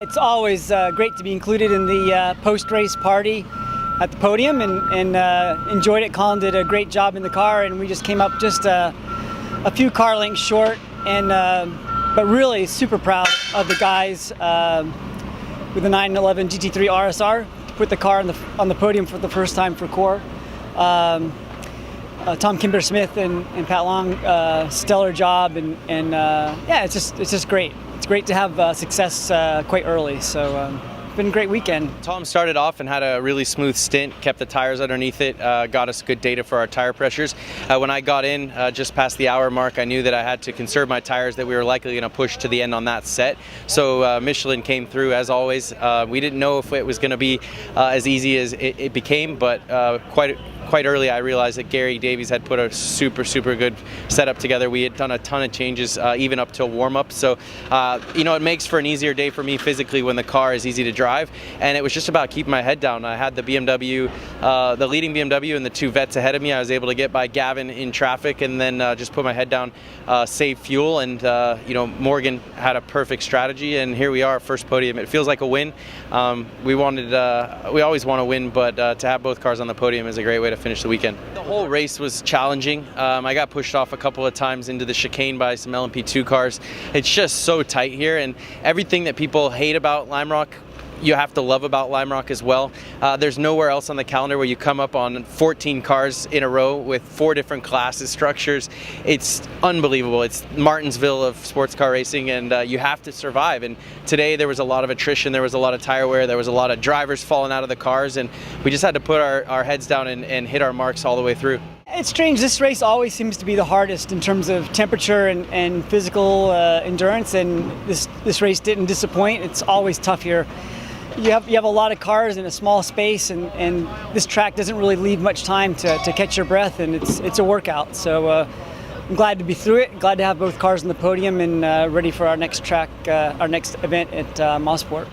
It's always great to be included in the post-race party at the podium, and enjoyed it. Colin did a great job in the car, and we just came up just a few car lengths short, and but really super proud of the guys with the 911 GT3 RSR to put the car on the podium for the first time for Core. Tom Kimber-Smith and Pat Long, stellar job, and yeah, it's just great. It's great to have success quite early, so it's been a great weekend. Tom started off and had a really smooth stint, kept the tires underneath it, got us good data for our tire pressures. When I got in just past the hour mark, I knew that I had to conserve my tires, that we were likely going to push to the end on that set. So Michelin came through as always. We didn't know if it was going to be as easy as it became, but quite early I realized that Gary Davies had put a super good setup together. We had done a ton of changes even up till warm-up, so you know, it makes for an easier day for me physically when the car is easy to drive, and it was just about keeping my head down. I had the BMW, the leading BMW, and the two vets ahead of me. I was able to get by Gavin in traffic and then just put my head down, save fuel, and you know, Morgan had a perfect strategy, and here we are, first podium. It feels like a win. We always want to win, but to have both cars on the podium is a great way to finish the weekend. The whole race was challenging. I got pushed off a couple of times into the chicane by some LMP2 cars. It's just so tight here, and everything that people hate about Lime Rock, you have to love about Lime Rock as well. There's nowhere else on the calendar where you come up on 14 cars in a row with 4 different classes, structures. It's unbelievable. It's Martinsville of sports car racing, and you have to survive. And today there was a lot of attrition, there was a lot of tire wear, there was a lot of drivers falling out of the cars, and we just had to put our heads down and hit our marks all the way through. It's strange, this race always seems to be the hardest in terms of temperature and physical endurance, and this race didn't disappoint. It's always tough here. You have a lot of cars in a small space, and this track doesn't really leave much time to catch your breath, and it's a workout. So I'm glad to be through it, glad to have both cars on the podium, and ready for our next track, our next event at Autosport.